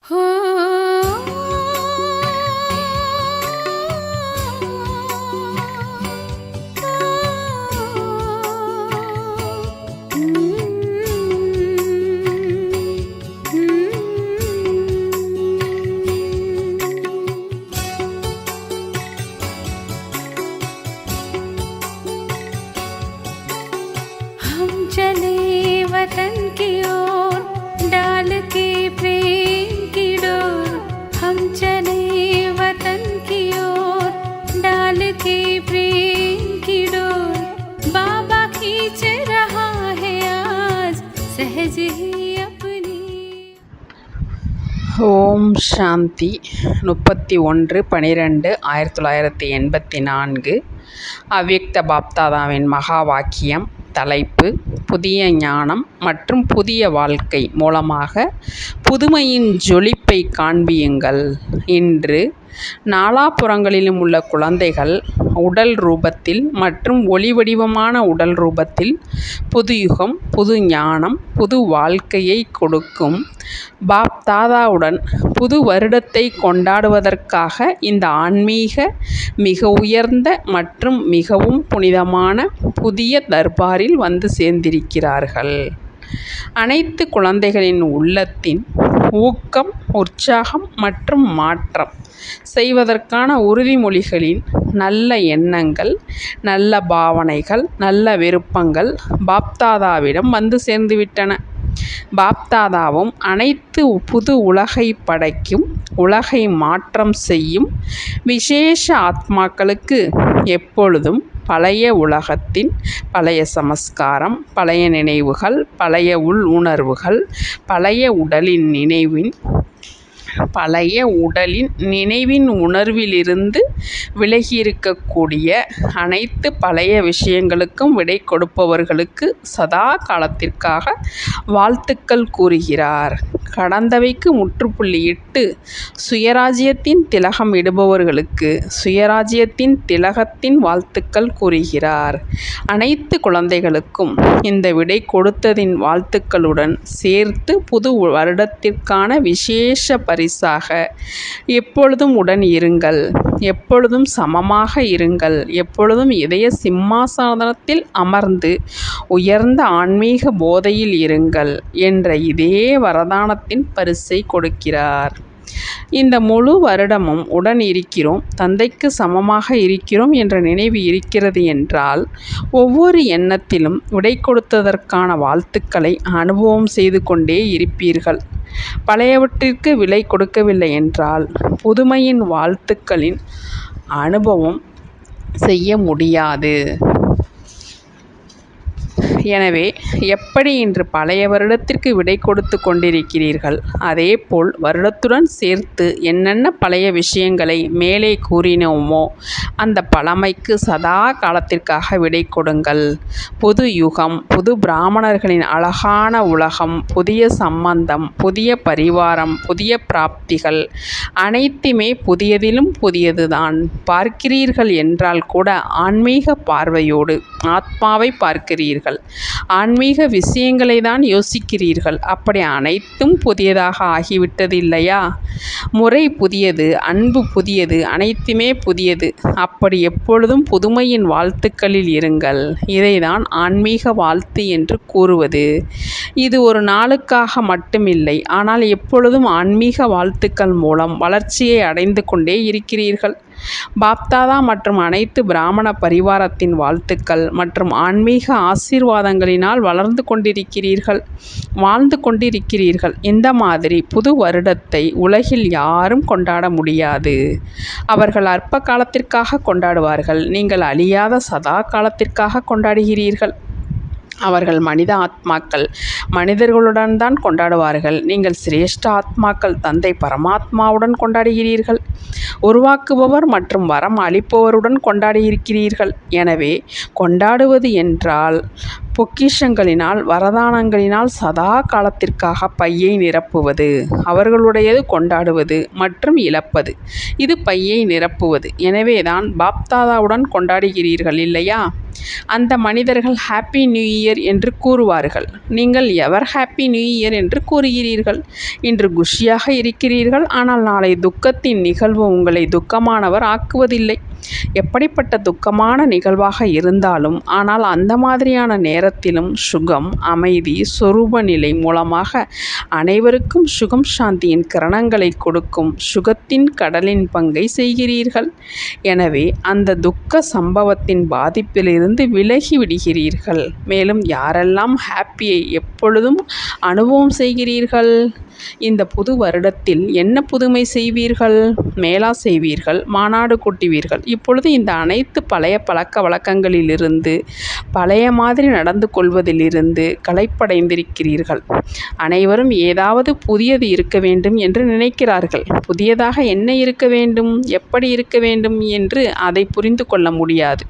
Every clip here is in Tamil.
हम चले वतन की ओर डाल के प्रेम की डोर। हम चले वतन की ओर डाल के प्रेम की डोर। बाबा खींच रहा है आज सहज ही अपनी। ஓம் சாந்தி 31/12/1984 அவ்யக்த பாப்தாதாவின் மகா வாக்கியம். தலைப்பு: புதிய ஞானம் மற்றும் புதிய வாழ்க்கை மூலமாக புதுமையின் ஜொலிப்பை காண்பியுங்கள். இன்று நாலாபுறங்களிலும் உள்ள குழந்தைகள் உடல் ரூபத்தில் மற்றும் ஒளி வடிவமான உடல் ரூபத்தில் புது யுகம், புது ஞானம், புது வாழ்க்கையை கொடுக்கும் பாப்தாதாவுடன் புது வருடத்தை கொண்டாடுவதற்காக இந்த ஆன்மீக மிக உயர்ந்த மற்றும் மிகவும் புனிதமான புதிய தர்பாரில் வந்து சேர்ந்திருக்கிறார்கள். அனைத்து குழந்தைகளின் உள்ளத்தின் ஊக்கம், உற்சாகம் மற்றும் மாற்றம் செய்வதற்கான உறுதிமொழிகளின் நல்ல எண்ணங்கள், நல்ல பாவனைகள், நல்ல விருப்பங்கள் பாப்தாதாவிடம் வந்து சேர்ந்துவிட்டன. பாப்தாதாவும் அனைத்து புது உலகை படைக்கும், உலகை மாற்றம் செய்யும் விசேஷ ஆத்மாக்களுக்கு எப்பொழுதும் பழைய உலகத்தின் பழைய சமஸ்காரம், பழைய நினைவுகள், பழைய உள் உணர்வுகள், பழைய உடலின் நினைவின் உணர்விலிருந்து விலகியிருக்கக்கூடிய அனைத்து பழைய விஷயங்களுக்கும் விடை கொடுப்பவர்களுக்கு சதா காலத்திற்காக வாழ்த்துக்கள் கூறுகிறார். கடந்தவைக்கு முற்றுப்புள்ளியிட்டு சுயராஜ்யத்தின் திலகம் இடுபவர்களுக்கு சுயராஜ்யத்தின் திலகத்தின் வாழ்த்துக்கள் கூறுகிறார். அனைத்து குழந்தைகளுக்கும் இந்த விடை கொடுத்ததின் வாழ்த்துக்களுடன் சேர்த்து புது வருடத்திற்கான விசேஷ பரிசாக எப்பொழுதும் உடன் இருங்கள், எப்பொழுதும் சமமாக இருங்கள், எப்பொழுதும் இதய சிம்மாசனத்தில் அமர்ந்து உயர்ந்த ஆன்மீக போதையில் இருங்கள் என்ற இதே வரதானத்தின் பரிசை கொடுக்கிறார். இந்த முழு வருடமும் உடன் இருக்கிறோம், தந்தைக்கு சமமாக இருக்கிறோம் என்ற நினைவு இருக்கிறது என்றால் ஒவ்வொரு எண்ணத்திலும் விடை கொடுத்ததற்கான வாழ்த்துக்களை அனுபவம் செய்து கொண்டே இருப்பீர்கள். பழையவற்றிற்கு விலை கொடுக்கவில்லை என்றால் புதுமையின் வாழ்த்துக்களின் அனுபவம் செய்ய முடியாது. எனவே எப்படி இன்று பழைய வருடத்திற்கு விடை கொடுத்து கொண்டிருக்கிறீர்கள், அதேபோல் வருடத்துடன் சேர்த்து என்னென்ன பழைய விஷயங்களை மேலே கூறினோமோ அந்த பழமைக்கு சதா காலத்திற்காக விடை கொடுங்கள். புது யுகம், புது பிராமணர்களின் அழகான உலகம், புதிய சம்பந்தம், புதிய பரிவாரம், புதிய பிராப்திகள் அனைத்துமே புதியதிலும் புதியதுதான். பார்க்கிறீர்கள் என்றால் கூட ஆன்மீக பார்வையோடு ஆத்மாவை பார்க்கிறீர்கள், ஆன்மீக விஷயங்களை தான் யோசிக்கிறீர்கள். அப்படி அனைத்தும் புதியதாக ஆகிவிட்டது இல்லையா? முறை புதியது, அன்பு புதியது, அனைத்துமே புதியது. அப்படி எப்பொழுதும் புதுமையின் வாழ்த்துக்களில் இருங்கள். இதைதான் ஆன்மீக வாழ்த்து என்று கூறுவது. இது ஒரு நாளுக்காக மட்டுமில்லை, ஆனால் எப்பொழுதும் ஆன்மீக வாழ்த்துக்கள் மூலம் வளர்ச்சியை அடைந்து கொண்டே இருக்கிறீர்கள். பாப்தாதா மற்றும் அனைத்து பிராமண பரிவாரத்தின் வாழ்த்துக்கள் மற்றும் ஆன்மீக ஆசீர்வாதங்களினால் வளர்ந்து கொண்டிருக்கிறீர்கள், வாழ்ந்து கொண்டிருக்கிறீர்கள். இந்த மாதிரி புது வருடத்தை உலகில் யாரும் கொண்டாட முடியாது. அவர்கள் அற்ப காலத்திற்காக கொண்டாடுவார்கள், நீங்கள் அழியாத சதா காலத்திற்காக கொண்டாடுகிறீர்கள். அவர்கள் மனித ஆத்மாக்கள் மனிதர்களுடன் தான் கொண்டாடுவார்கள், நீங்கள் சிரேஷ்ட ஆத்மாக்கள் தந்தை பரமாத்மாவுடன் கொண்டாடுகிறீர்கள். உருவாக்குபவர் மற்றும் வரம் அளிப்பவருடன் கொண்டாடியிருக்கிறீர்கள். எனவே கொண்டாடுவது என்றால் பொக்கிஷங்களினால், வரதானங்களினால் சதா காலத்திற்காக பையை நிரப்புவது. அவர்களுடையது கொண்டாடுவது மற்றும் இழப்பது, இது பையை நிரப்புவது. எனவேதான் பாப்தாதாவுடன் கொண்டாடுகிறீர்கள் இல்லையா? அந்த மனிதர்கள் ஹாப்பி நியூ இயர் என்று கூறுவார்கள். நீங்கள் எவர் ஹாப்பி நியூ இயர் என்று கூறுகிறீர்கள்? இன்று குஷியாக இருக்கிறீர்கள், ஆனால் நாளை துக்கத்தின் நிகழ்வு உங்களை துக்கமானவர் ஆக்குவதில்லை. எப்படிப்பட்ட துக்கமான நிகழ்வாக இருந்தாலும், ஆனால் அந்த மாதிரியான நேரத்திலும் சுகம், அமைதி, சொரூப நிலை மூலமாக அனைவருக்கும் சுகம் சாந்தியின் கிரணங்களை கொடுக்கும் சுகத்தின் கடலின் பங்கை செய்கிறீர்கள். எனவே அந்த துக்க சம்பவத்தின் பாதிப்பிலிருந்து விலகி விடுகிறீர்கள். மேலும் யாரெல்லாம் ஹாப்பியை எப்பொழுதும் அனுபவம் செய்கிறீர்கள்? இந்த புது வருடத்தில் என்ன புதுமை செய்வீர்கள்? மேளா செய்வீர்கள், மாநாடு கூட்டுவீர்கள். இப்பொழுது இந்த அனைத்து பழைய பழக்க வழக்கங்களிலிருந்து, பழைய மாதிரி நடந்து கொள்வதிலிருந்து களைப்படைந்திருக்கிறீர்கள். அனைவரும் ஏதாவது புதியது இருக்க வேண்டும் என்று நினைக்கிறார்கள். புதியதாக என்ன இருக்க வேண்டும், எப்படி இருக்க வேண்டும் என்று அதை புரிந்து கொள்ள முடியாது.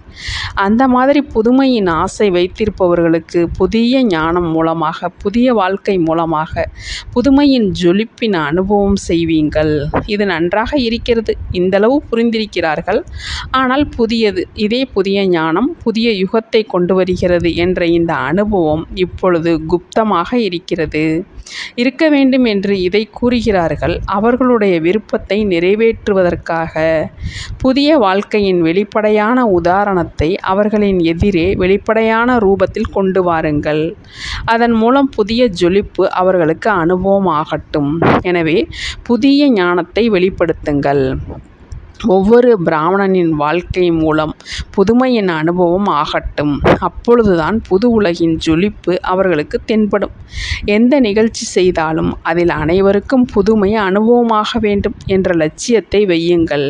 அந்த மாதிரி புதுமையின் ஆசை வைத்திருப்பவர்களுக்கு புதிய ஞானம் மூலமாக, புதிய வாழ்க்கை மூலமாக புதுமையின் ஜொலிப்பின் அனுபவம் செய்வீங்கள். இது நன்றாக இருக்கிறது. இந்தளவு புரிந்திருக்கிறார்கள். ஆனால் புதியது, இதே புதிய ஞானம் புதிய யுகத்தை கொண்டு வருகிறது என்ற இந்த அனுபவம் இப்பொழுது குப்தமாக இருக்கிறது. இருக்க வேண்டும் என்று இதை கூறுகிறார்கள். அவர்களுடைய விருப்பத்தை நிறைவேற்றுவதற்காக புதிய வாழ்க்கையின் வெளிப்படையான உதாரணத்தை அவர்களின் எதிரே வெளிப்படையான ரூபத்தில் கொண்டு வாருங்கள். அதன் மூலம் புதிய ஜொலிப்பு அவர்களுக்கு அனுபவம் ஆகட்டும். எனவே புதிய ஞானத்தை வெளிப்படுத்துங்கள். ஒவ்வொரு பிராமணனின் வாழ்க்கை மூலம் புதுமையின் அனுபவம் ஆகட்டும். அப்பொழுதுதான் புது உலகின் ஜொலிப்பு அவர்களுக்கு தென்படும். எந்த நிகழ்ச்சி செய்தாலும் அதில் அனைவருக்கும் புதுமை அனுபவமாக வேண்டும் என்ற லட்சியத்தை வையுங்கள்.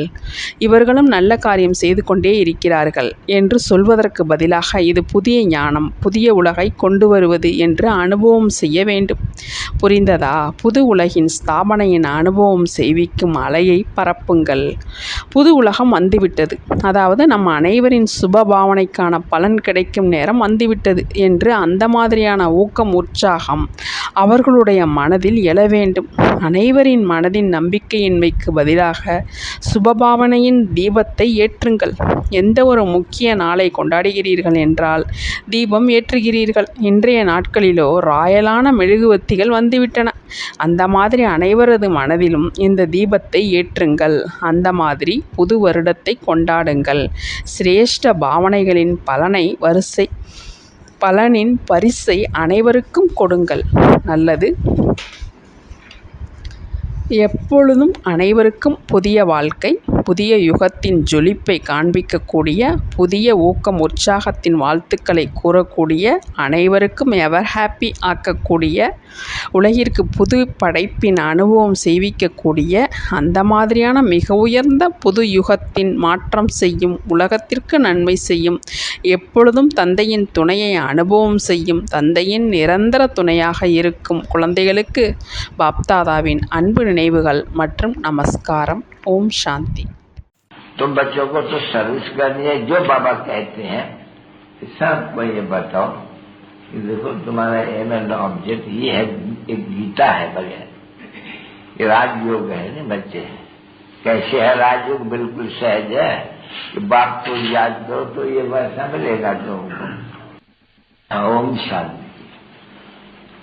இவர்களும் நல்ல காரியம் செய்து கொண்டே இருக்கிறார்கள் என்று சொல்வதற்கு பதிலாக இது புதிய ஞானம், புதிய உலகை கொண்டு வருவது என்று அனுபவம் செய்ய வேண்டும். புரிந்ததா? புது உலகின் ஸ்தாபனையின் அனுபவம் செய்விக்கும் அலையை பரப்புங்கள். புது உலகம் வந்துவிட்டது, அதாவது நம் அனைவரின் சுப பாவனைக்கான பலன் கிடைக்கும் நேரம் வந்துவிட்டது என்று அந்த மாதிரியான ஊக்கம், உற்சாகம் அவர்களுடைய மனதில் எழ வேண்டும். அனைவரின் மனதின் நம்பிக்கையின்மைக்கு பதிலாக சுபபாவனையின் தீபத்தை ஏற்றுங்கள். எந்த ஒரு முக்கிய நாளை கொண்டாடுகிறீர்கள் என்றால் தீபம் ஏற்றுகிறீர்கள். இன்றைய நாட்களிலோ ராயலான மெழுகுவத்திகள் வந்துவிட்டன. அந்த மாதிரி அனைவரது மனதிலும் இந்த தீபத்தை ஏற்றுங்கள். அந்த மாதிரி புது வருடத்தை கொண்டாடுங்கள். சிரேஷ்ட பாவனைகளின் பலனின் பரிசை அனைவருக்கும் கொடுங்கள். நல்லது. எப்பொழுதும் அனைவருக்கும் புதிய வாழ்க்கை, புதிய யுகத்தின் ஜொலிப்பை காண்பிக்கக்கூடிய, புதிய ஊக்கம் உற்சாகத்தின் வாழ்த்துக்களை கூறக்கூடிய, அனைவருக்கும் எவர் ஹாப்பி ஆக்கக்கூடிய, உலகிற்கு புது படைப்பின் அனுபவம் செய்விக்கக்கூடிய, அந்த மாதிரியான மிக உயர்ந்த புது யுகத்தின் மாற்றம் செய்யும், உலகத்திற்கு நன்மை செய்யும், எப்பொழுதும் தந்தையின் துணையை அனுபவம் செய்யும், தந்தையின் நிரந்தர துணையாக இருக்கும் குழந்தைகளுக்கு பாப்தாதாவின் அன்பு நினைவுகள் மற்றும் நமஸ்காரம். ஓம் சாந்தி. तो बच्चों को तो सर्विस करनी है, जो बाबा कहते हैं सबको ये बताओ कि देखो तुम्हारा एम एंड ऑब्जेक्ट ये है, एक गीता है बढ़िया, ये राजयोग है ना बच्चे। कैसे है राजयोग? बिल्कुल सहज है कि बाप को याद करो तो ये वैसा मिलेगा तुमको। ओम शांति।